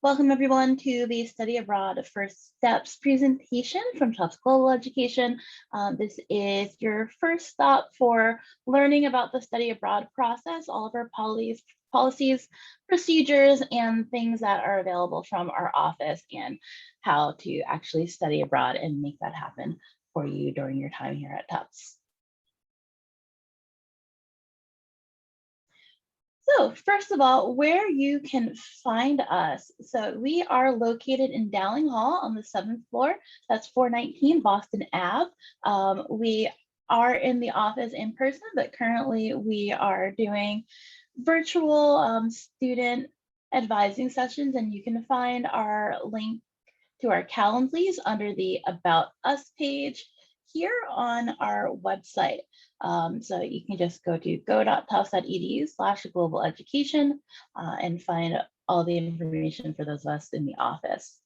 Welcome everyone to the Study Abroad First Steps presentation from Tufts Global Education. This is your first stop for learning about the study abroad process, all of our policies, procedures, and things that are available from our office and how to actually study abroad and make that happen for you during your time here at Tufts. So first of all, where you can find us. So we are located in Dowling Hall on the 7th floor. That's 419 Boston Ave. We are in the office in person, but currently we are doing virtual student advising sessions, and you can find our link to our Calendly under the About Us page here on our website. So you can just go to go.tufts.edu/global education and find all the information for those of us in the office.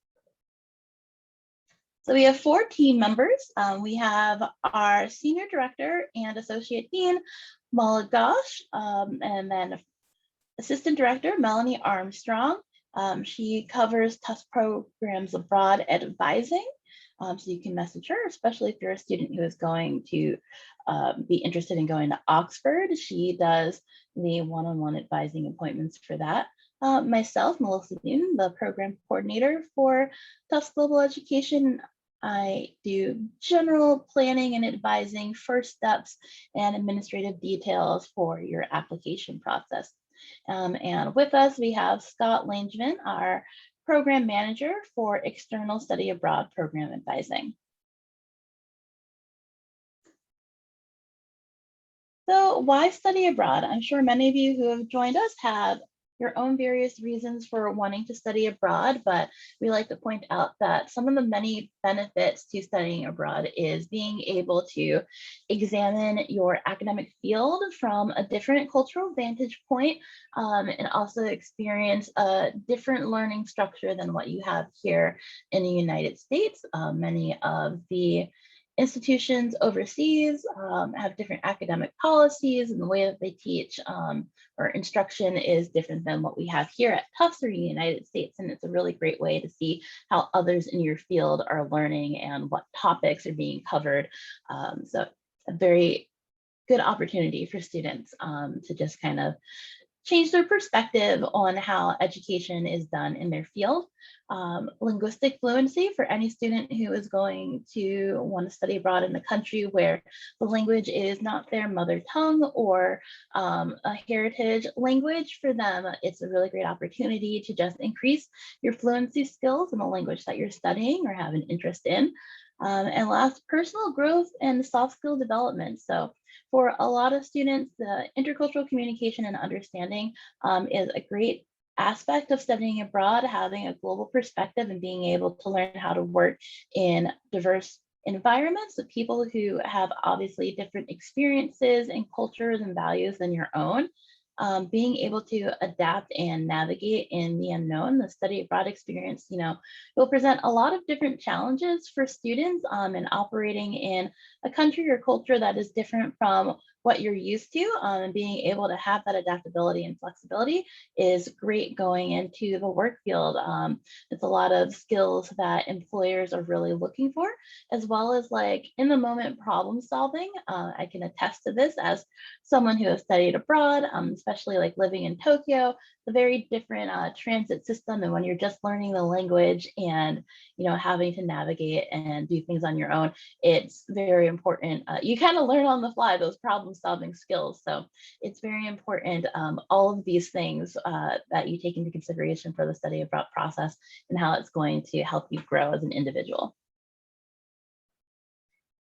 So we have 4 team members. We have our Senior Director and Associate Dean, Mala Ghosh, and then Assistant Director, Melanie Armstrong. She covers Tufts programs abroad advising. So you can message her, especially if you're a student who is going to be interested in going to Oxford. She does the one-on-one advising appointments for that. Myself, Melissa Newton, the program coordinator for Tufts Global Education. I do general planning and advising, first steps, and administrative details for your application process. And with us, we have Scott Langevin, our program manager for external study abroad program advising. So why study abroad? I'm sure many of you who have joined us have your own various reasons for wanting to study abroad, but we like to point out that some of the many benefits to studying abroad is being able to examine your academic field from a different cultural vantage point, and also experience a different learning structure than what you have here in the United States. Many of the institutions overseas have different academic policies, and the way that they teach or instruction is different than what we have here at Tufts or in the United States. And it's a really great way to see how others in your field are learning and what topics are being covered. So a very good opportunity for students to just kind of change their perspective on how education is done in their field. Linguistic fluency for any student who is going to want to study abroad in a country where the language is not their mother tongue or a heritage language for them. It's a really great opportunity to just increase your fluency skills in the language that you're studying or have an interest in. And last, personal growth and soft skill development. So for a lot of students, the intercultural communication and understanding is a great aspect of studying abroad, having a global perspective and being able to learn how to work in diverse environments with people who have obviously different experiences and cultures and values than your own. Being able to adapt and navigate in the unknown, the study abroad experience, will present a lot of different challenges for students in operating in a country or culture that is different from what you're used to, and being able to have that adaptability and flexibility is great going into the work field. It's a lot of skills that employers are really looking for, as well as like in the moment problem solving. I can attest to this as someone who has studied abroad, especially like living in Tokyo, the very different transit system. And when you're just learning the language and, having to navigate and do things on your own, it's very important. You kind of learn on the fly those problem solving skills. So it's very important, all of these things that you take into consideration for the study abroad process and how it's going to help you grow as an individual.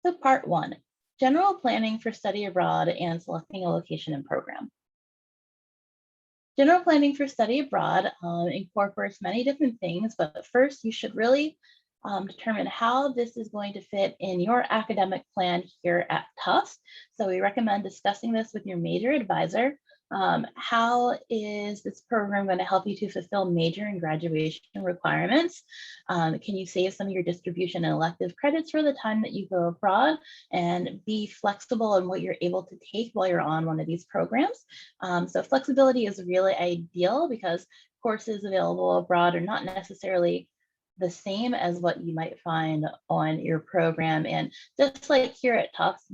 So part 1, general planning for study abroad and selecting a location and program. General planning for study abroad incorporates many different things, but first you should really determine how this is going to fit in your academic plan here at Tufts. So we recommend discussing this with your major advisor. How is this program going to help you to fulfill major and graduation requirements? Can you save some of your distribution and elective credits for the time that you go abroad, and be flexible in what you're able to take while you're on one of these programs? So flexibility is really ideal because courses available abroad are not necessarily the same as what you might find on your program. And just like here at Tufts,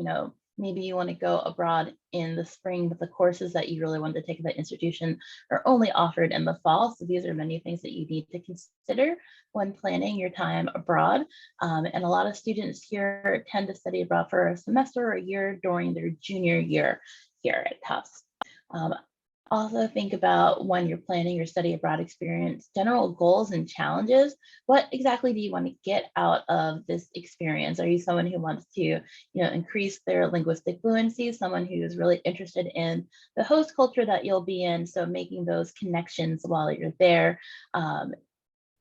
maybe you want to go abroad in the spring, but the courses that you really want to take at that institution are only offered in the fall. So these are many things that you need to consider when planning your time abroad. And a lot of students here tend to study abroad for a semester or a year during their junior year here at Tufts. Also think about, when you're planning your study abroad experience, general goals and challenges. What exactly do you want to get out of this experience? Are you someone who wants to, increase their linguistic fluency, someone who is really interested in the host culture that you'll be in, so making those connections while you're there?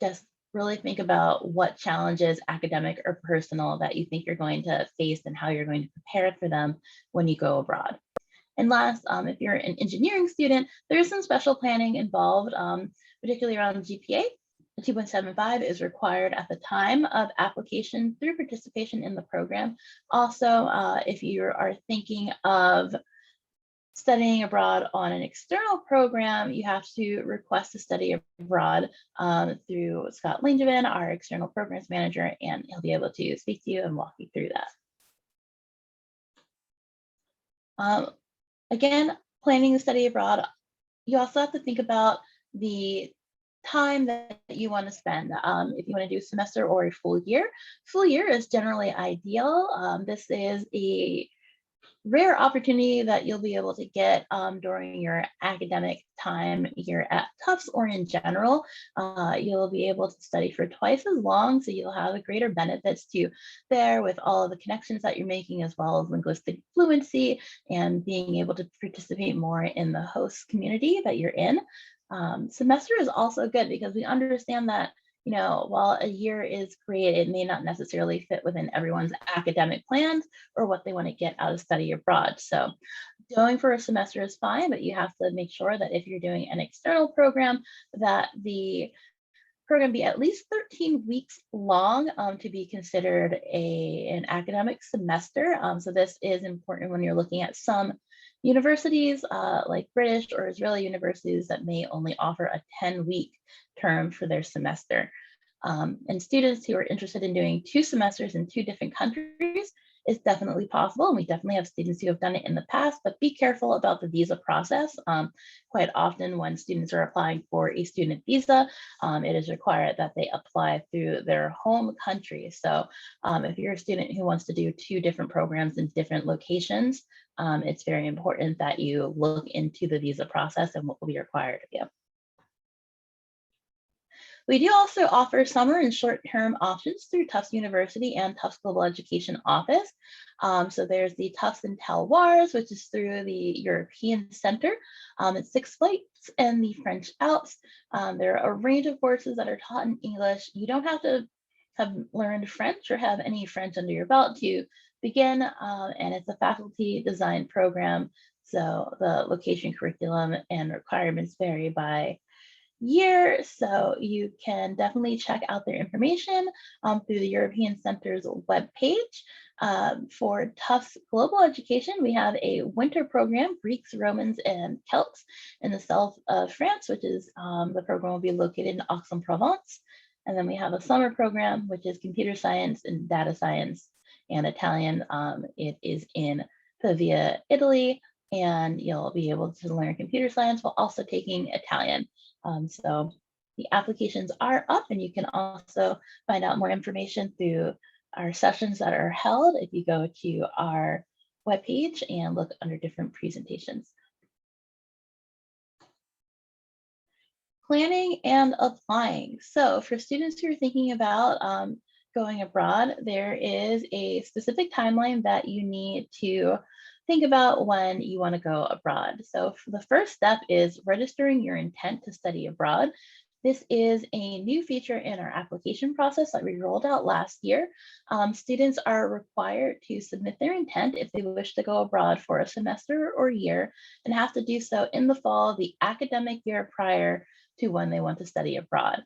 Just really think about what challenges, academic or personal, that you think you're going to face and how you're going to prepare for them when you go abroad. And last, if you're an engineering student, there's some special planning involved, particularly around GPA. The 2.75 is required at the time of application through participation in the program. Also, if you are thinking of studying abroad on an external program, you have to request to study abroad through Scott Langevin, our external programs manager, and he'll be able to speak to you and walk you through that. Again, planning to study abroad, you also have to think about the time that you want to spend. If you want to do a semester or a full year is generally ideal. This is a rare opportunity that you'll be able to get during your academic time here at Tufts, or in general. You'll be able to study for twice as long, so you'll have a greater benefits to there with all of the connections that you're making, as well as linguistic fluency and being able to participate more in the host community that you're in. Semester is also good because we understand that while a year is great, it may not necessarily fit within everyone's academic plans or what they want to get out of study abroad. So going for a semester is fine, but you have to make sure that if you're doing an external program, that the program be at least 13 weeks long to be considered an academic semester. So this is important when you're looking at some universities like British or Israeli universities that may only offer a 10-week term for their semester. And students who are interested in doing 2 semesters in 2 different countries is definitely possible. And we definitely have students who have done it in the past, but be careful about the visa process. Quite often when students are applying for a student visa, it is required that they apply through their home country. So if you're a student who wants to do 2 different programs in different locations, it's very important that you look into the visa process and what will be required of you. We do also offer summer and short-term options through Tufts University and Tufts Global Education Office. So there's the Tufts Untitled Chapter, which is through the European Center. It's 6 flights in the French Alps. There are a range of courses that are taught in English. You don't have to have learned French or have any French under your belt to begin, and it's a faculty designed program. So the location, curriculum, and requirements vary by year. So you can definitely check out their information through the European Center's webpage. For Tufts Global Education, we have a winter program, Greeks, Romans, and Celts in the south of France, which is the program will be located in Aix-en-Provence. And then we have a summer program, which is computer science and data science and Italian. It is in Pavia, Italy, and you'll be able to learn computer science while also taking Italian. So the applications are up, and you can also find out more information through our sessions that are held if you go to our webpage and look under different presentations. Planning and applying. So for students who are thinking about going abroad, there is a specific timeline that you need to think about when you want to go abroad. So the first step is registering your intent to study abroad. This is a new feature in our application process that we rolled out last year. Students are required to submit their intent if they wish to go abroad for a semester or year, and have to do so in the fall of the academic year prior to when they want to study abroad.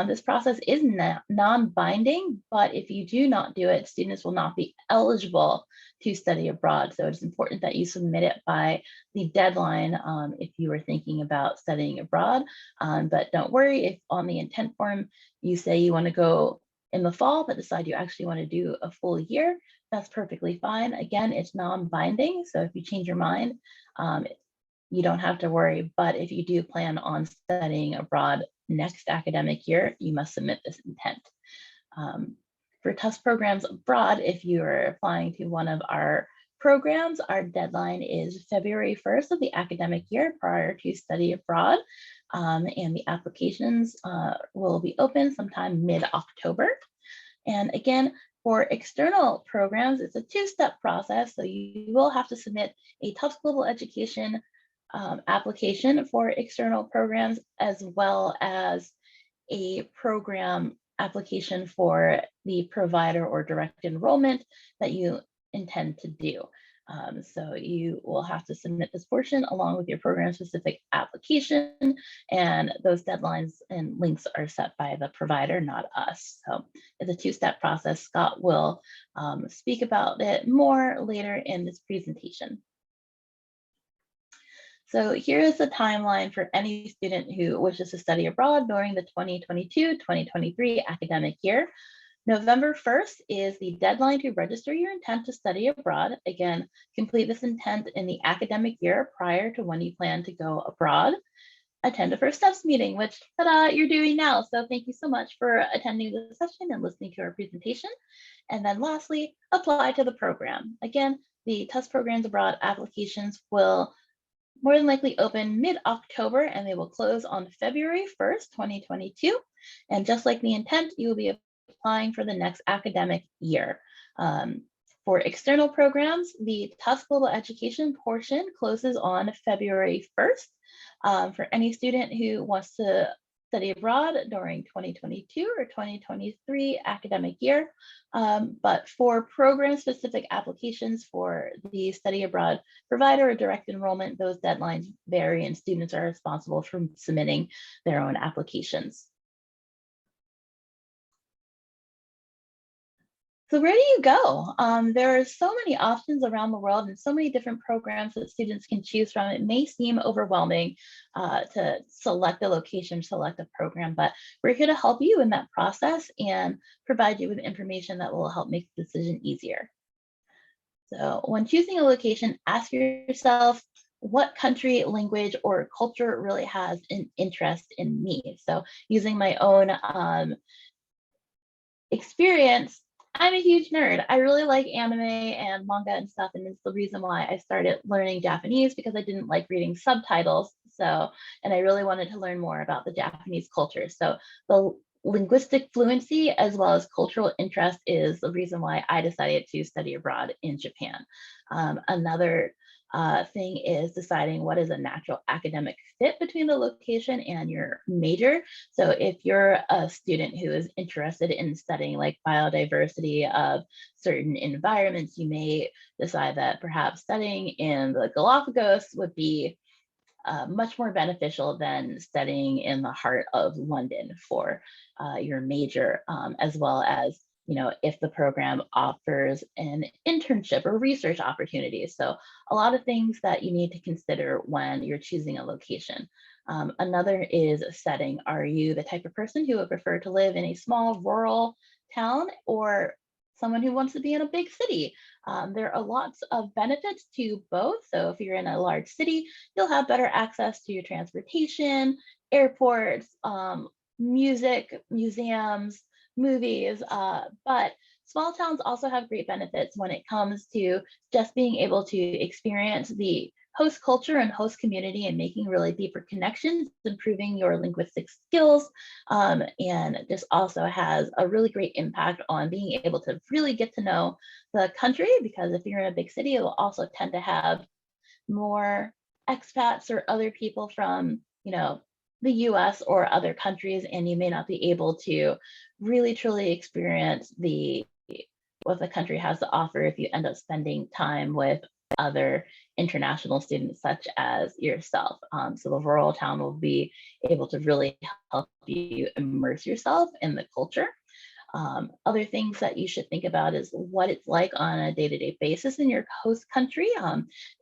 This process is non-binding, but if you do not do it, students will not be eligible to study abroad. So it's important that you submit it by the deadline if you were thinking about studying abroad. But don't worry if on the intent form you say you want to go in the fall, but decide you actually want to do a full year, that's perfectly fine. Again, it's non-binding. So if you change your mind, you don't have to worry. But if you do plan on studying abroad next academic year, you must submit this intent. For Tufts programs abroad, if you are applying to one of our programs, our deadline is February 1st of the academic year prior to study abroad. And the applications will be open sometime mid-October. And again, for external programs, it's a two-step process. So you will have to submit a Tufts Global Education application for external programs, as well as a program application for the provider or direct enrollment that you intend to do. So you will have to submit this portion along with your program specific application, and those deadlines and links are set by the provider, not us. So it's a two-step process. Scott will speak about it more later in this presentation. So here is the timeline for any student who wishes to study abroad during the 2022-2023 academic year. November 1st is the deadline to register your intent to study abroad. Again, complete this intent in the academic year prior to when you plan to go abroad. Attend a First Steps meeting, which you're doing now. So thank you so much for attending the session and listening to our presentation. And then lastly, apply to the program. Again, the Tufts Programs Abroad applications will more than likely open mid-October, and they will close on February 1st, 2022. And just like the intent, you will be applying for the next academic year. For external programs, the Tufts Global Education portion closes on February 1st. For any student who wants to study abroad during 2022 or 2023 academic year. But for program-specific applications for the study abroad provider or direct enrollment, those deadlines vary and students are responsible for submitting their own applications. So where do you go? There are so many options around the world and so many different programs that students can choose from. It may seem overwhelming to select a location, select a program, but we're here to help you in that process and provide you with information that will help make the decision easier. So when choosing a location, ask yourself, what country, language, or culture really has an interest in me? So using my own experience, I'm a huge nerd. I really like anime and manga and stuff, and it's the reason why I started learning Japanese, because I didn't like reading subtitles. So, and I really wanted to learn more about the Japanese culture. So the linguistic fluency as well as cultural interest is the reason why I decided to study abroad in Japan. Another thing is deciding what is a natural academic fit between the location and your major. So if you're a student who is interested in studying like biodiversity of certain environments, you may decide that perhaps studying in the Galapagos would be much more beneficial than studying in the heart of London for your major, as well as, you know, if the program offers an internship or research opportunities. So a lot of things that you need to consider when you're choosing a location. Another is setting. Are you the type of person who would prefer to live in a small rural town, or someone who wants to be in a big city? There are lots of benefits to both. So if you're in a large city, you'll have better access to your transportation, airports, music, museums, movies, but small towns also have great benefits when it comes to just being able to experience the host culture and host community and making really deeper connections, improving your linguistic skills, and this also has a really great impact on being able to really get to know the country, because if you're in a big city, it will also tend to have more expats or other people from, you know, the US or other countries, and you may not be able to really truly experience what the country has to offer if you end up spending time with other international students such as yourself. So the rural town will be able to really help you immerse yourself in the culture. Other things that you should think about is what it's like on a day-to-day basis in your host country.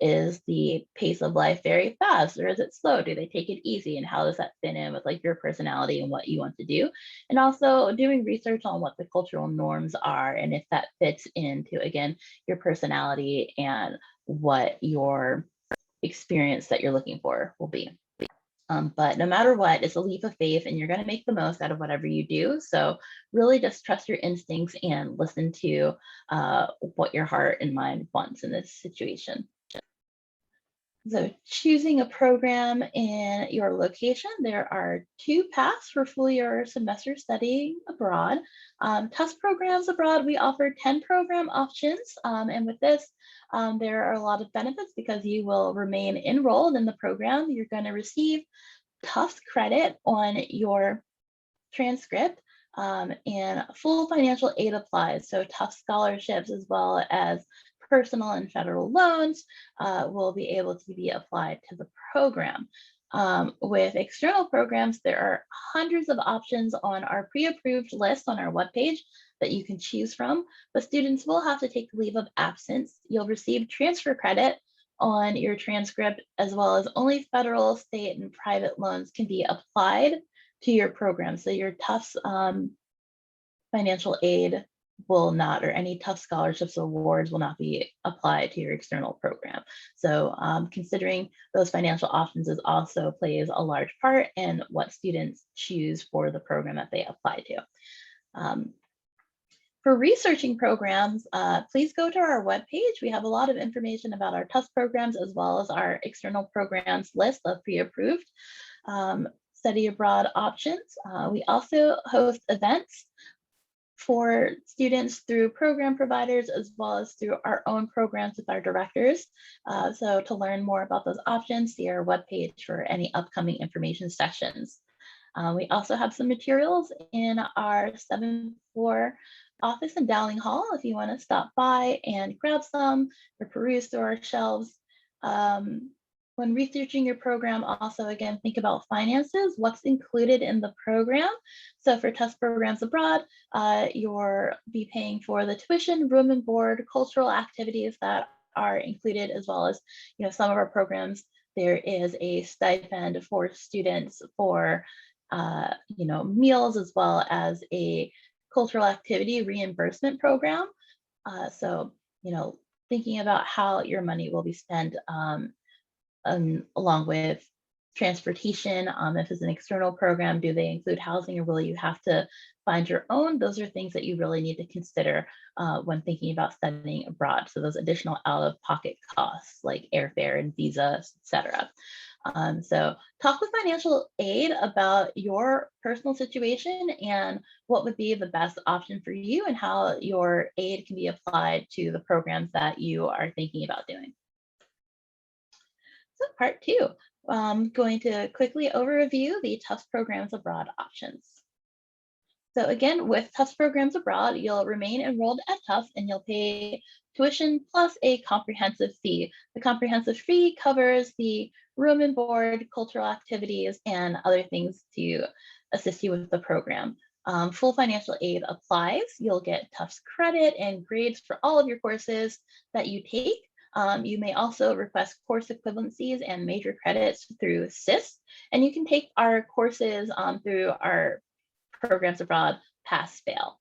Is the pace of life very fast or is it slow? Do they take it easy? And how does that fit in with like your personality and what you want to do? And also doing research on what the cultural norms are and if that fits into, again, your personality and what your experience that you're looking for will be. But no matter what, it's a leap of faith and you're going to make the most out of whatever you do. So really just trust your instincts and listen to what your heart and mind wants in this situation. So choosing a program in your location, there are two paths for full or semester studying abroad. Tufts programs abroad, we offer 10 program options. And with this, there are a lot of benefits because you will remain enrolled in the program. You're going to receive Tufts credit on your transcript, and full financial aid applies. So Tufts scholarships as well as personal and federal loans will be able to be applied to the program. With external programs, there are hundreds of options on our pre-approved list on our webpage that you can choose from, but students will have to take leave of absence. You'll receive transfer credit on your transcript, as well as only federal, state, and private loans can be applied to your program. So your Tufts financial aid will not, or any Tufts scholarships or awards will not be applied to your external program. So considering those financial options is also plays a large part in what students choose for the program that they apply to. For researching programs, please go to our webpage. We have a lot of information about our Tufts programs as well as our external programs list of pre-approved study abroad options. We also host events for students through program providers as well as through our own programs with our directors. So to learn more about those options, see our webpage for any upcoming information sessions. We also have some materials in our 7th floor office in Dowling Hall if you want to stop by and grab some or peruse through our shelves. When researching your program, also again, think about finances, what's included in the program. So for Tufts programs abroad, you'll be paying for the tuition, room and board, cultural activities that are included, as well as, some of our programs, there is a stipend for students for, meals, as well as a cultural activity reimbursement program. So, thinking about how your money will be spent along with transportation. If it's an external program, do they include housing or will you have to find your own? Those are things that you really need to consider when thinking about studying abroad. So those additional out-of-pocket costs like airfare and visas, etc. So talk with financial aid about your personal situation and what would be the best option for you and how your aid can be applied to the programs that you are thinking about doing. So part 2, I'm going to quickly overview the Tufts programs abroad options. So again, with Tufts programs abroad, you'll remain enrolled at Tufts and you'll pay tuition plus a comprehensive fee. The comprehensive fee covers the room and board, cultural activities, and other things to assist you with the program. Full financial aid applies. You'll get Tufts credit and grades for all of your courses that you take. You may also request course equivalencies and major credits through SIS, and you can take our courses through our programs abroad, pass, fail.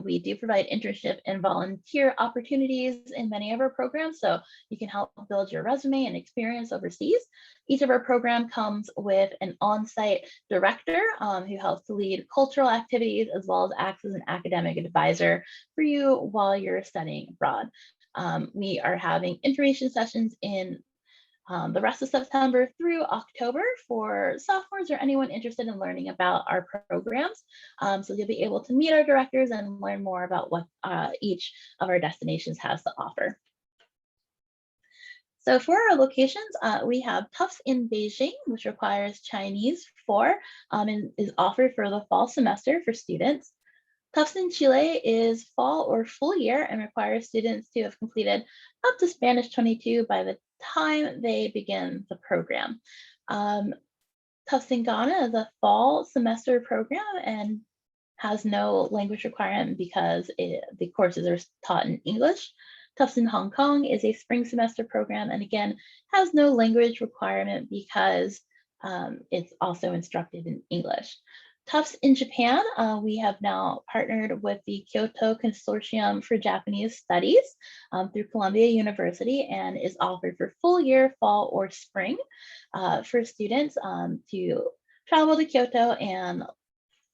We do provide internship and volunteer opportunities in many of our programs, so you can help build your resume and experience overseas. Each of our programs comes with an on-site director who helps to lead cultural activities as well as acts as an academic advisor for you while you're studying abroad. We are having information sessions in the rest of September through October for sophomores or anyone interested in learning about our programs. So you'll be able to meet our directors and learn more about what each of our destinations has to offer. So for our locations, we have Tufts in Beijing, which requires Chinese 4 and is offered for the fall semester for students. Tufts in Chile is fall or full year and requires students to have completed up to Spanish 22 by the time they begin the program. Tufts in Ghana is a fall semester program and has no language requirement because the courses are taught in English. Tufts in Hong Kong is a spring semester program and again has no language requirement because it's also instructed in English. Tufts in Japan, we have now partnered with the Kyoto Consortium for Japanese Studies through Columbia University and is offered for full year, fall, or spring for students to travel to Kyoto and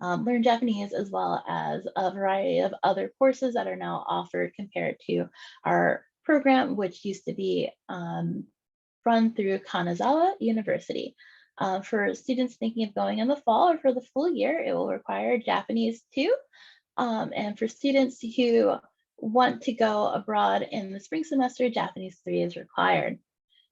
learn Japanese, as well as a variety of other courses that are now offered compared to our program, which used to be run through Kanazawa University. For students thinking of going in the fall or for the full year, it will require Japanese 2. And for students who want to go abroad in the spring semester, Japanese 3 is required.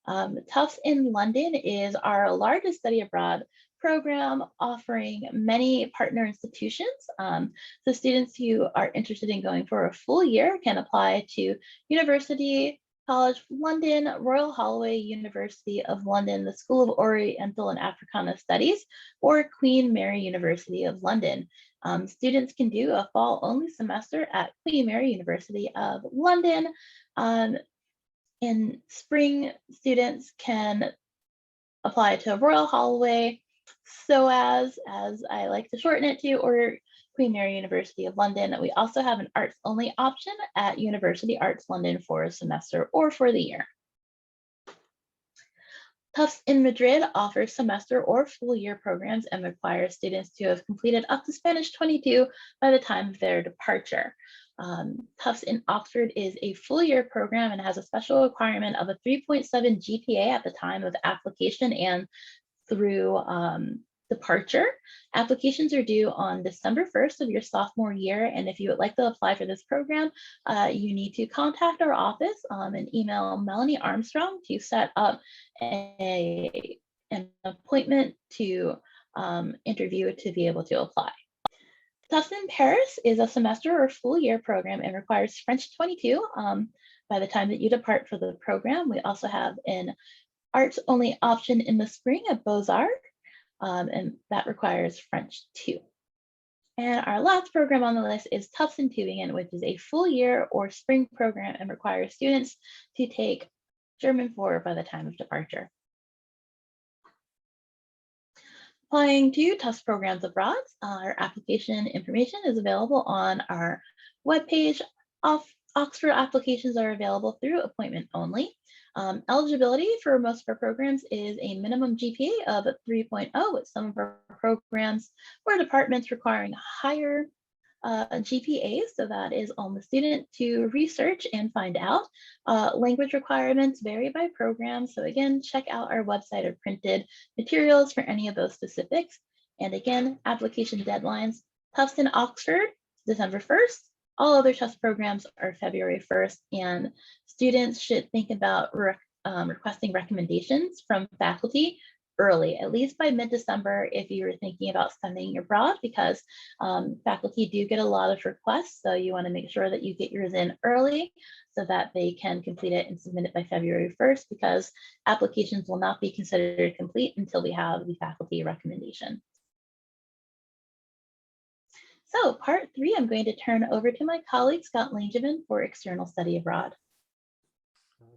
Tufts in London is our largest study abroad program, offering many partner institutions. So students who are interested in going for a full year can apply to University College London, Royal Holloway University of London, the School of Oriental and Africana Studies, or Queen Mary University of London. Students can do a fall-only semester at Queen Mary University of London. In spring, students can apply to Royal Holloway, SOAS, as I like to shorten it to, or Queen Mary University of London. We also have an arts-only option at University Arts London for a semester or for the year. Tufts in Madrid offers semester or full year programs and requires students to have completed up to Spanish 22 by the time of their departure. Tufts in Oxford is a full year program and has a special requirement of a 3.7 GPA at the time of application and through departure. Applications are due on December 1st of your sophomore year. And if you would like to apply for this program, you need to contact our office and email Melanie Armstrong to set up an appointment to interview to be able to apply. Tufts in Paris is a semester or full year program and requires French 22 by the time that you depart for the program. We also have an arts only option in the spring at Beaux-Arts, and that requires French 2. And our last program on the list is Tufts in Tübingen, which is a full year or spring program and requires students to take German 4 by the time of departure. Applying to Tufts programs abroad, our application information is available on our webpage. Oxford applications are available through appointment only. Eligibility for most of our programs is a minimum GPA of 3.0, with some of our programs or departments requiring higher GPAs, so that is on the student to research and find out. Language requirements vary by program, so again, check out our website or printed materials for any of those specifics. And again, application deadlines, Tufts in Oxford, December 1st. All other Tufts programs are February 1st, and students should think about requesting recommendations from faculty early, at least by mid-December if you were thinking about studying abroad, because faculty do get a lot of requests. So you want to make sure that you get yours in early so that they can complete it and submit it by February 1st, because applications will not be considered complete until we have the faculty recommendation. So part 3, I'm going to turn over to my colleague, Scott Langevin, for external study abroad.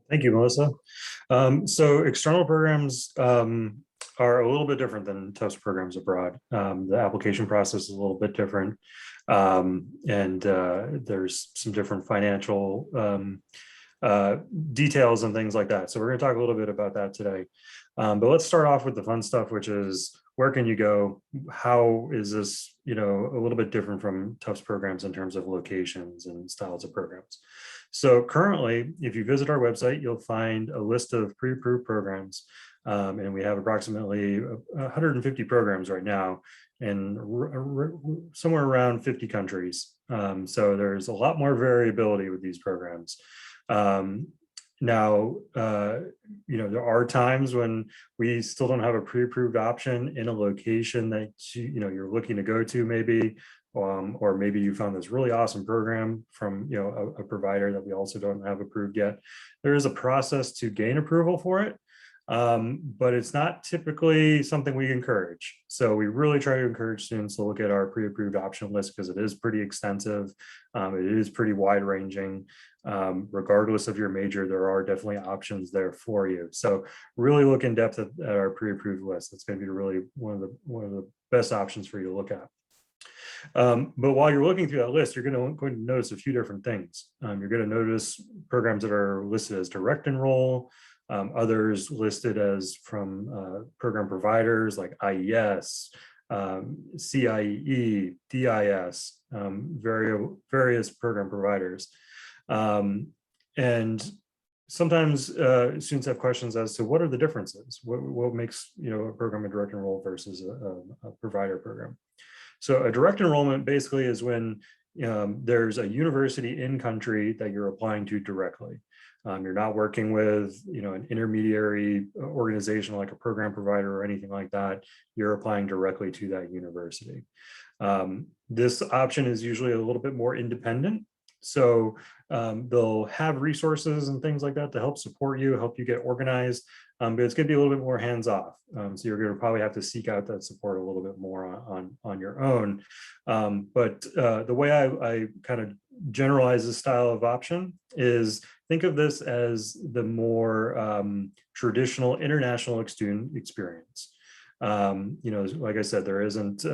Thank you, Melissa. So external programs are a little bit different than Tufts programs abroad. The application process is a little bit different, and there's some different financial details and things like that. So we're going to talk a little bit about that today. But let's start off with the fun stuff, which is where can you go? How is this, a little bit different from Tufts programs in terms of locations and styles of programs? So currently, if you visit our website, you'll find a list of pre-approved programs. And we have approximately 150 programs right now in somewhere around 50 countries. So there's a lot more variability with these programs. Now, there are times when we still don't have a pre-approved option in a location that you're looking to go to, maybe, or maybe you found this really awesome program from a provider that we also don't have approved yet. There is a process to gain approval for it, but it's not typically something we encourage. So we really try to encourage students to look at our pre-approved option list because it is pretty extensive. It is pretty wide ranging. Regardless of your major, there are definitely options there for you. So really look in depth at our pre-approved list. It's going to be really one of the best options for you to look at. But while you're looking through that list, you're going to notice a few different things. You're going to notice programs that are listed as direct enroll, others listed as from program providers like IES, CIEE, DIS, various program providers. And sometimes students have questions as to what are the differences? What makes a program a direct enroll versus a provider program? So a direct enrollment basically is when there's a university in country that you're applying to directly. You're not working with an intermediary organization like a program provider or anything like that. You're applying directly to that university. This option is usually a little bit more independent. So they'll have resources and things like that to help support you, help you get organized, but it's going to be a little bit more hands-off. So you're going to probably have to seek out that support a little bit more on your own. But the way I kind of generalize this style of option is think of this as the more traditional international student experience. Like I said, there isn't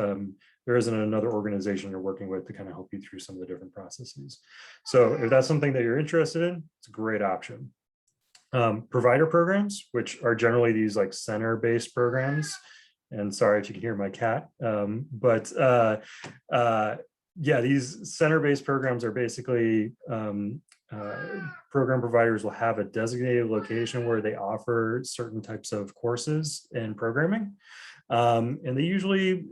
another organization you're working with to kind of help you through some of the different processes. So if that's something that you're interested in, it's a great option. Provider programs, which are generally these like center-based programs, and sorry if you can hear my cat, yeah, these center-based programs are basically program providers will have a designated location where they offer certain types of courses and programming. And they usually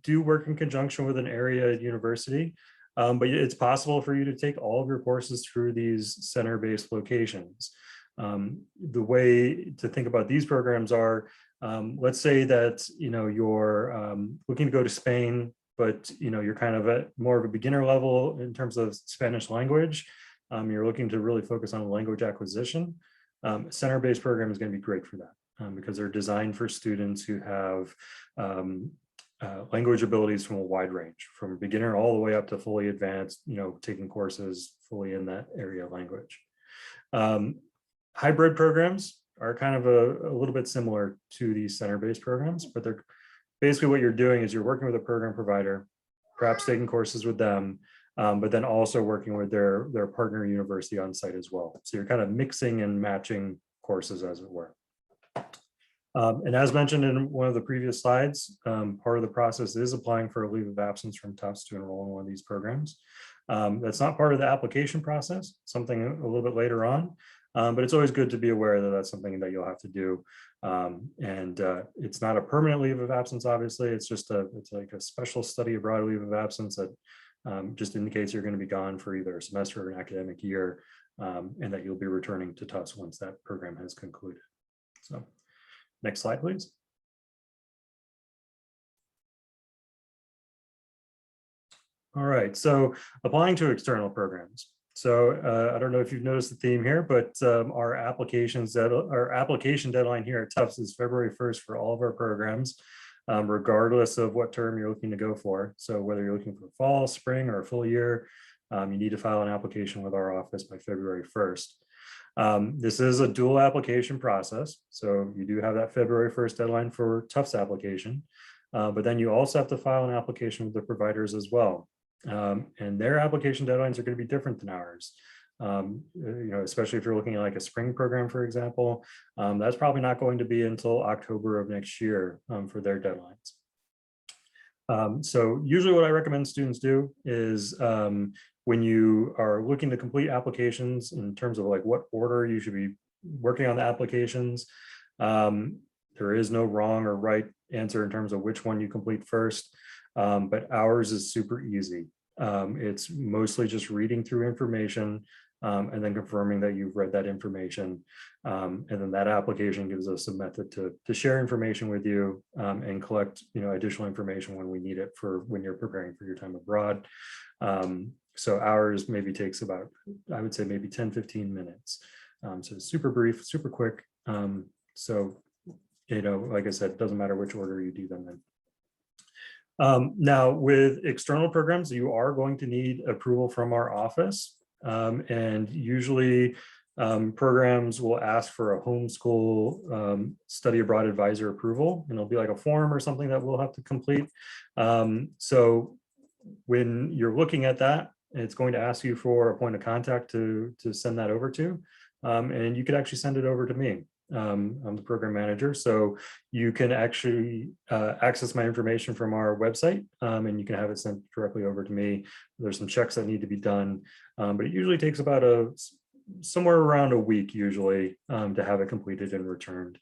do work in conjunction with an area university, but it's possible for you to take all of your courses through these center-based locations. The way to think about these programs are, let's say that you're looking to go to Spain, but you're kind of at more of a beginner level in terms of Spanish language. You're looking to really focus on language acquisition. Center-based program is going to be great for that because they're designed for students who have language abilities from a wide range, from beginner all the way up to fully advanced, taking courses fully in that area of language. Hybrid programs are kind of a little bit similar to these center-based programs, but they're basically what you're doing is you're working with a program provider, perhaps taking courses with them, but then also working with their partner university on site as well. So you're kind of mixing and matching courses, as it were. And as mentioned in one of the previous slides, part of the process is applying for a leave of absence from Tufts to enroll in one of these programs. That's not part of the application process, something a little bit later on, but it's always good to be aware that that's something that you'll have to do. And it's not a permanent leave of absence, obviously. It's like a special study abroad leave of absence that just indicates you're going to be gone for either a semester or an academic year, and that you'll be returning to Tufts once that program has concluded. So next slide, please. All right, so applying to external programs. So I don't know if you've noticed the theme here, but our application deadline here at Tufts is February 1st for all of our programs, regardless of what term you're looking to go for. So whether you're looking for fall, spring, or a full year, you need to file an application with our office by February 1st. This is a dual application process. So you do have that February 1st deadline for Tufts application, but then you also have to file an application with the providers as well. And their application deadlines are going to be different than ours. Especially if you're looking at like a spring program, for example, that's probably not going to be until October of next year for their deadlines. So usually what I recommend students do is when you are looking to complete applications in terms of like what order you should be working on the applications, there is no wrong or right answer in terms of which one you complete first, but ours is super easy. It's mostly just reading through information, and then confirming that you've read that information. And then that application gives us a method to share information with you and collect additional information when we need it for when you're preparing for your time abroad. So ours maybe takes about, I would say maybe 10-15 minutes. So it's super brief, super quick. So, like I said, it doesn't matter which order you do them in. Now, with external programs, you are going to need approval from our office. And usually programs will ask for a homeschool study abroad advisor approval, and it'll be like a form or something that we'll have to complete. So when you're looking at that, it's going to ask you for a point of contact to send that over to. And you could actually send it over to me. I'm the program manager, so you can actually access my information from our website, and you can have it sent directly over to me. There's some checks that need to be done, but it usually takes about somewhere around a week usually to have it completed and returned.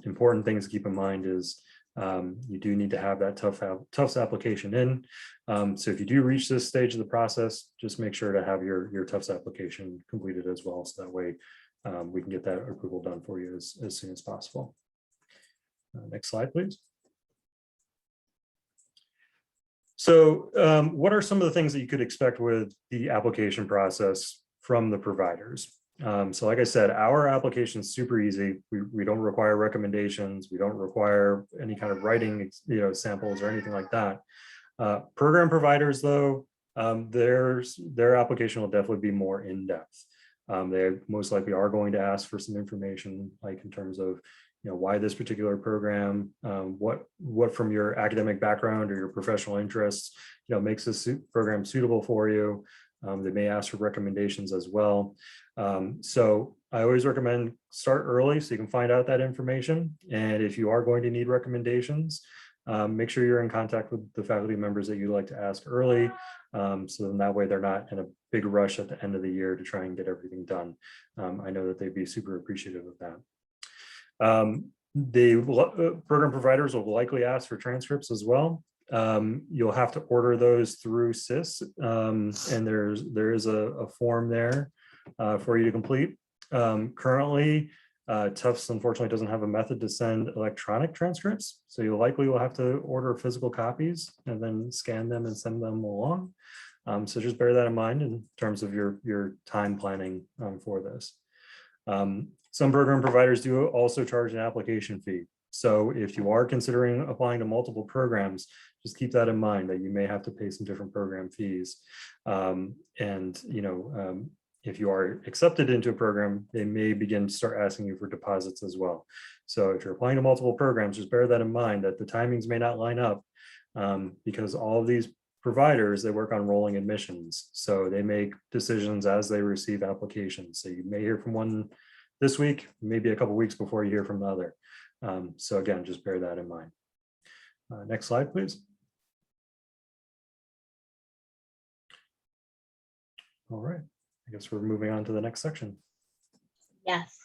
Important things to keep in mind is you do need to have that Tufts application in. So if you do reach this stage of the process, just make sure to have your Tufts application completed as well, so that way we can get that approval done for you as soon as possible. Next slide, please. So what are some of the things that you could expect with the application process from the providers? So like I said, our application is super easy. We don't require recommendations. We don't require any kind of writing samples or anything like that. Program providers, though, their application will definitely be more in-depth. They most likely are going to ask for some information, like in terms of why this particular program, what from your academic background or your professional interests makes this program suitable for you. They may ask for recommendations as well. So I always recommend start early so you can find out that information. And if you are going to need recommendations, make sure you're in contact with the faculty members that you'd like to ask early. So then that way they're not in a big rush at the end of the year to try and get everything done. I know that they'd be super appreciative of that. The program providers will likely ask for transcripts as well. You'll have to order those through SIS, and there is a form there for you to complete. Currently, Tufts unfortunately doesn't have a method to send electronic transcripts, so you likely will have to order physical copies and then scan them and send them along. So just bear that in mind in terms of your time planning for this. Some program providers do also charge an application fee. So if you are considering applying to multiple programs, just keep that in mind that you may have to pay some different program fees. If you are accepted into a program, they may begin to start asking you for deposits as well. So if you're applying to multiple programs, just bear that in mind that the timings may not line up because all of these providers, they work on rolling admissions. So they make decisions as they receive applications. So you may hear from one this week, maybe a couple of weeks before you hear from the other. So again, just bear that in mind. Next slide, please. All right, I guess we're moving on to the next section. Yes.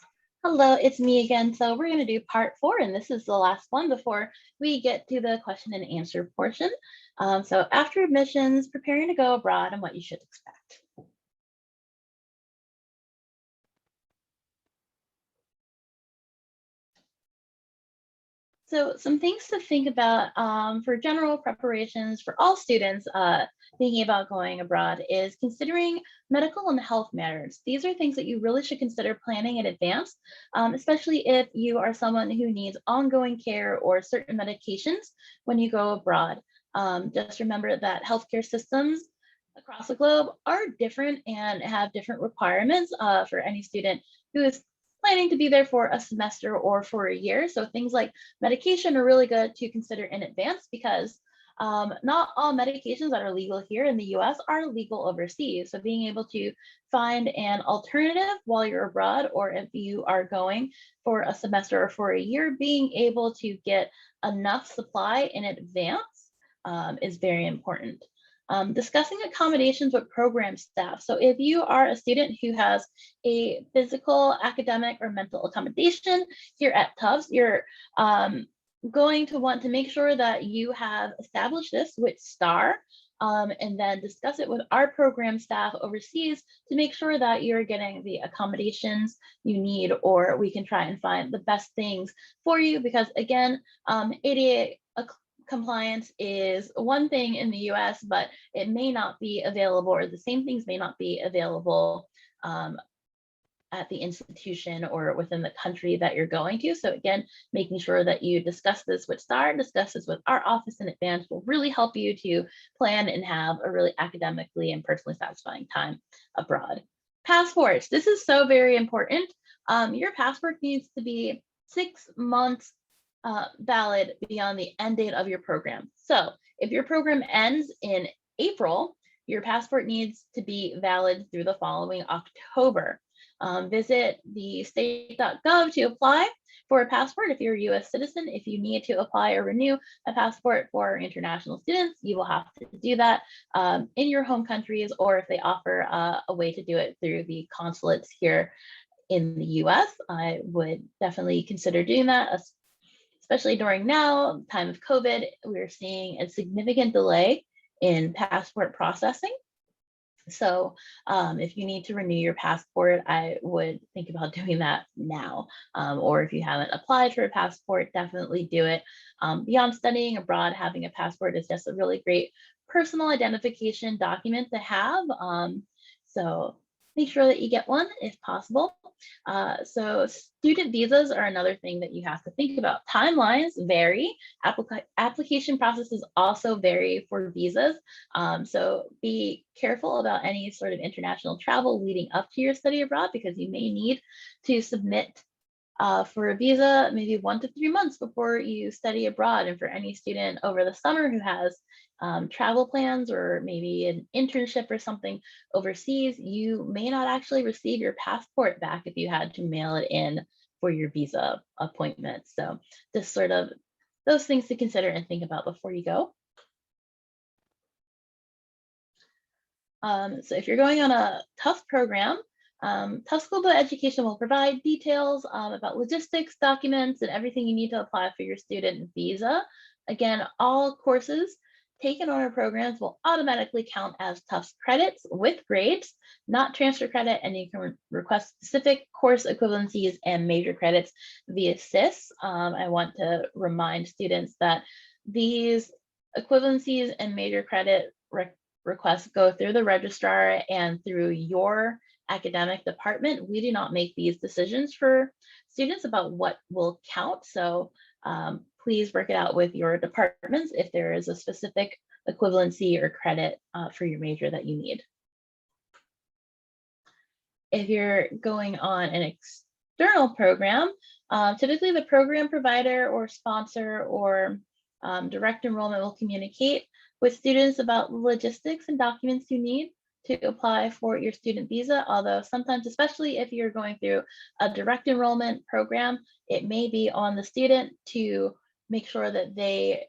Hello, it's me again. So we're going to do part 4, and this is the last one before we get to the question and answer portion. So after admissions, preparing to go abroad and what you should expect. So some things to think about for general preparations for all students thinking about going abroad is considering medical and health matters. These are things that you really should consider planning in advance, especially if you are someone who needs ongoing care or certain medications when you go abroad. Just remember that healthcare systems across the globe are different and have different requirements for any student who is planning to be there for a semester or for a year. So things like medication are really good to consider in advance because not all medications that are legal here in the US are legal overseas. So being able to find an alternative while you're abroad, or if you are going for a semester or for a year, being able to get enough supply in advance is very important. Discussing accommodations with program staff. So if you are a student who has a physical, academic, or mental accommodation here at Tufts, you're going to want to make sure that you have established this with STAR and then discuss it with our program staff overseas to make sure that you're getting the accommodations you need, or we can try and find the best things for you. Because again, ADA compliance is one thing in the US, but it may not be available, or the same things may not be available at the institution or within the country that you're going to. So again, making sure that you discuss this with STAR, discuss this with our office in advance will really help you to plan and have a really academically and personally satisfying time abroad. Passports, this is so very important. Your passport needs to be 6 months valid beyond the end date of your program. So if your program ends in April, your passport needs to be valid through the following October. Visit the state.gov to apply for a passport if you're a US citizen. If you need to apply or renew a passport for international students, you will have to do that in your home countries, or if they offer a way to do it through the consulates here in the US, I would definitely consider doing that, especially during now, time of COVID. We're seeing a significant delay in passport processing. So if you need to renew your passport, I would think about doing that now. Or if you haven't applied for a passport, definitely do it. Beyond studying abroad, having a passport is just a really great personal identification document to have. So make sure that you get one if possible. So student visas are another thing that you have to think about. Timelines vary. Application processes also vary for visas. So be careful about any sort of international travel leading up to your study abroad, because you may need to submit for a visa maybe 1 to 3 months before you study abroad. And for any student over the summer who has travel plans or maybe an internship or something overseas, you may not actually receive your passport back if you had to mail it in for your visa appointment. So just sort of those things to consider and think about before you go. So if you're going on a Tufts program, Tufts Global Education will provide details about logistics, documents, and everything you need to apply for your student visa. Again, all courses taken on our programs will automatically count as Tufts credits with grades, not transfer credit, and you can request specific course equivalencies and major credits via SIS. I want to remind students that these equivalencies and major credit requests go through the registrar and through your academic department. We do not make these decisions for students about what will count. So please work it out with your departments if there is a specific equivalency or credit for your major that you need. If you're going on an external program, typically the program provider or sponsor or direct enrollment will communicate with students about logistics and documents you need to apply for your student visa. Although sometimes, especially if you're going through a direct enrollment program, it may be on the student to make sure that they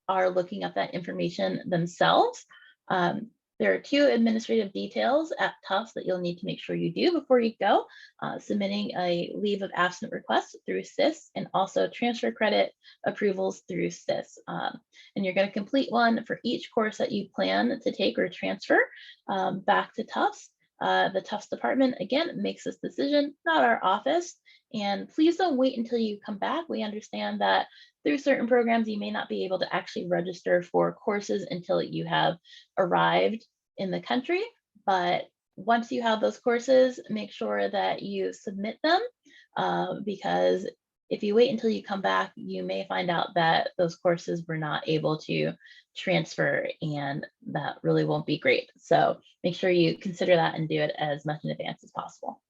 are looking up that information themselves. There are 2 administrative details at Tufts that you'll need to make sure you do before you go: submitting a leave of absence request through SIS, and also transfer credit approvals through SIS. And you're going to complete one for each course that you plan to take or transfer back to Tufts. The Tufts department, again, makes this decision, not our office. And please don't wait until you come back. We understand that through certain programs, you may not be able to actually register for courses until you have arrived in the country. But once you have those courses, make sure that you submit them, because if you wait until you come back, you may find out that those courses were not able to transfer, and that really won't be great. So make sure you consider that and do it as much in advance as possible.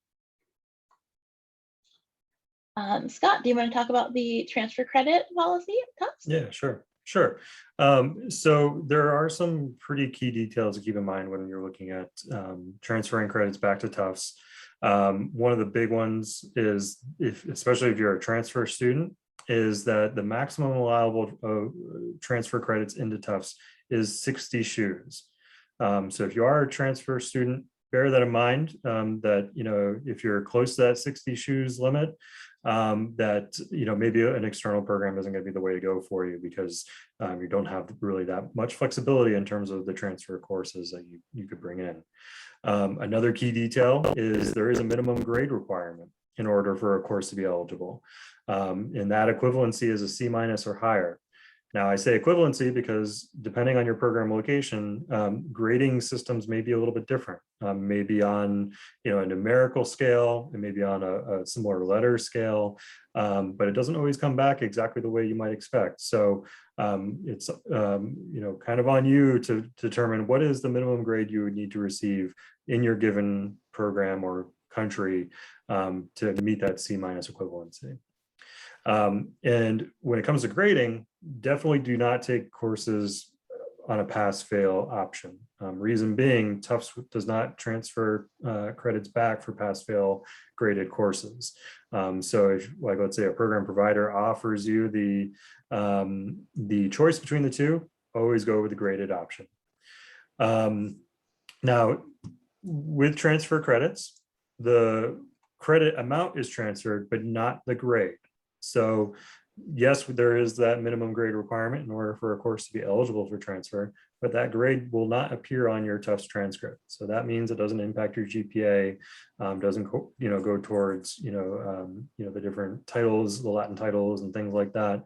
Scott, do you want to talk about the transfer credit policy at Tufts? Yeah, sure. So there are some pretty key details to keep in mind when you're looking at transferring credits back to Tufts. One of the big ones is, especially if you're a transfer student, is that the maximum allowable transfer credits into Tufts is 60 shoes. So if you are a transfer student, bear that in mind, that, if you're close to that 60 shoes limit, that, maybe an external program isn't going to be the way to go for you, because You don't have really that much flexibility in terms of the transfer courses that you could bring in. Another key detail is there is a minimum grade requirement in order for a course to be eligible. And that equivalency is a C- or higher. Now, I say equivalency because depending on your program location, grading systems may be a little bit different. Maybe on a numerical scale, and maybe on a similar letter scale, but it doesn't always come back exactly the way you might expect. So it's kind of on you to determine what is the minimum grade you would need to receive in your given program or country to meet that C- equivalency. And when it comes to grading, definitely do not take courses on a pass-fail option. Reason being, Tufts does not transfer credits back for pass-fail graded courses. So if, like, let's say a program provider offers you the choice between the two, always go with the graded option. Now, with transfer credits, the credit amount is transferred, but not the grade. So yes, there is that minimum grade requirement in order for a course to be eligible for transfer, but that grade will not appear on your Tufts transcript. So that means it doesn't impact your GPA, doesn't go towards the different titles, the Latin titles and things like that.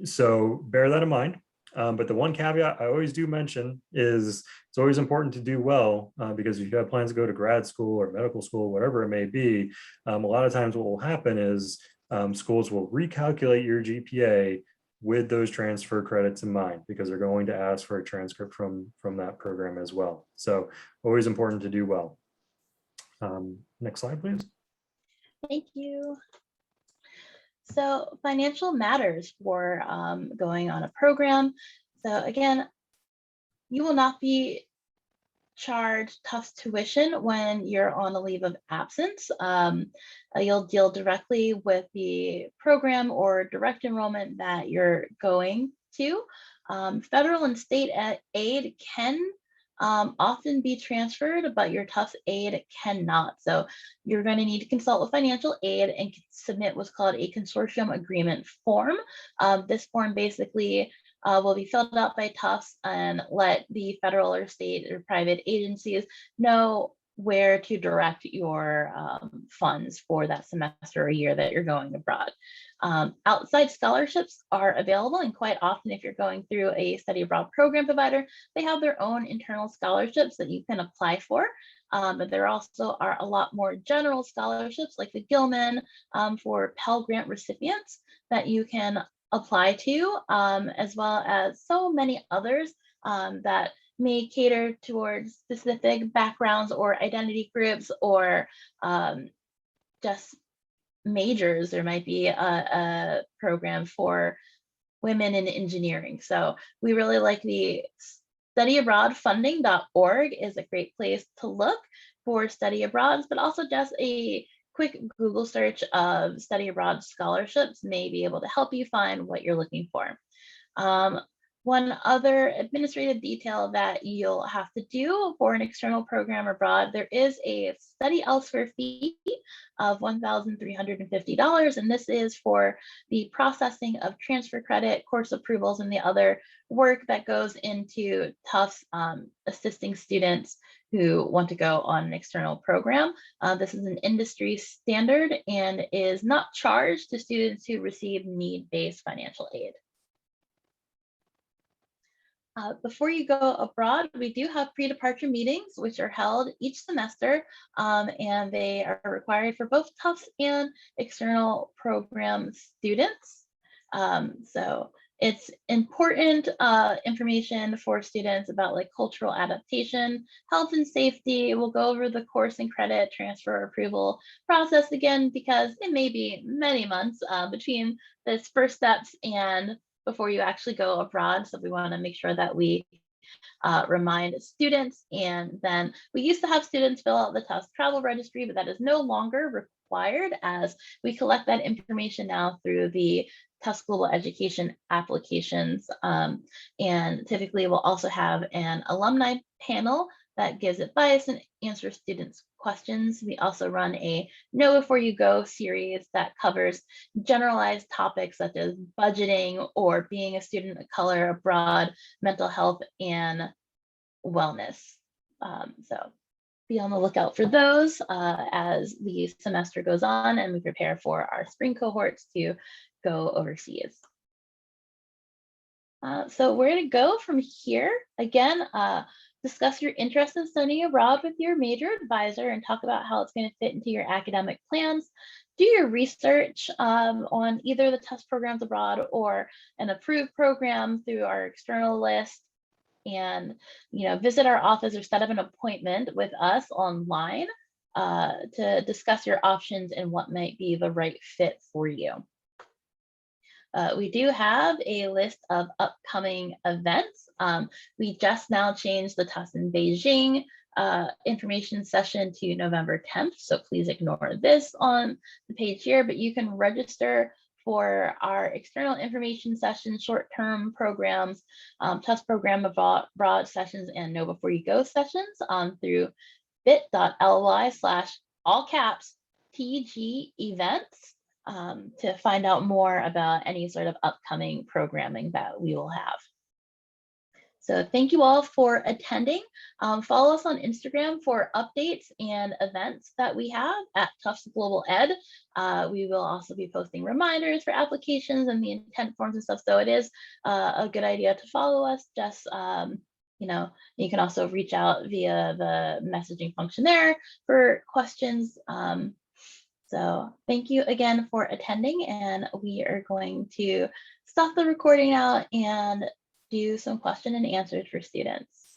So bear that in mind. But the one caveat I always do mention is it's always important to do well, because if you have plans to go to grad school or medical school, whatever it may be, a lot of times what will happen is schools will recalculate your GPA with those transfer credits in mind, because they're going to ask for a transcript from that program as well. So always important to do well. Next slide, please. Thank you. So financial matters for going on a program. So again, you will not be charged Tufts tuition when you're on a leave of absence. You'll deal directly with the program or direct enrollment that you're going to. Federal and state aid can often be transferred, but your Tufts aid cannot. So you're going to need to consult with financial aid and submit what's called a consortium agreement form. This form basically will be filled out by Tufts and let the federal or state or private agencies know where to direct your funds for that semester or year that you're going abroad. Outside scholarships are available, and quite often if you're going through a study abroad program provider, they have their own internal scholarships that you can apply for. But there also are a lot more general scholarships like the Gilman for Pell Grant recipients that you can apply to, as well as so many others that may cater towards specific backgrounds or identity groups or just majors. There might be a program for women in engineering. So we really like the studyabroadfunding.org is a great place to look for study abroads, but also just a quick Google search of study abroad scholarships may be able to help you find what you're looking for. One other administrative detail that you'll have to do for an external program abroad, there is a study elsewhere fee of $1,350, and this is for the processing of transfer credit, course approvals, and the other work that goes into Tufts assisting students who want to go on an external program. This is an industry standard and is not charged to students who receive need-based financial aid. Before you go abroad, we do have pre-departure meetings, which are held each semester, and they are required for both Tufts and external program students. So it's important information for students about like cultural adaptation, health and safety. We'll go over the course and credit transfer approval process again, because it may be many months between this first steps and before you actually go abroad. So we want to make sure that we remind students. And then we used to have students fill out the Tufts travel registry, but that is no longer required as we collect that information now through the Tufts Global Education applications. And typically we'll also have an alumni panel that gives advice and answers students' questions. We also run a Know Before You Go series that covers generalized topics such as budgeting or being a student of color abroad, mental health, and wellness. So be on the lookout for those as the semester goes on and we prepare for our spring cohorts to go overseas. So where to go from here? Again, discuss your interest in studying abroad with your major advisor and talk about how it's going to fit into your academic plans. Do your research on either the Tufts programs abroad or an approved program through our external list, and visit our office or set up an appointment with us online to discuss your options and what might be the right fit for you. We do have a list of upcoming events. We just now changed the Tufts in Beijing information session to November 10th, so please ignore this on the page here, but you can register for our external information sessions, short-term programs, Tufts program abroad sessions, and Know Before You Go sessions through bit.ly/all-caps-TG events to find out more about any sort of upcoming programming that we will have. So thank you all for attending. Follow us on Instagram for updates and events that we have at Tufts Global Ed. We will also be posting reminders for applications and the intent forms and stuff. So it is a good idea to follow us. Just, you can also reach out via the messaging function there for questions. So thank you again for attending, and we are going to stop the recording now and do some question and answers for students.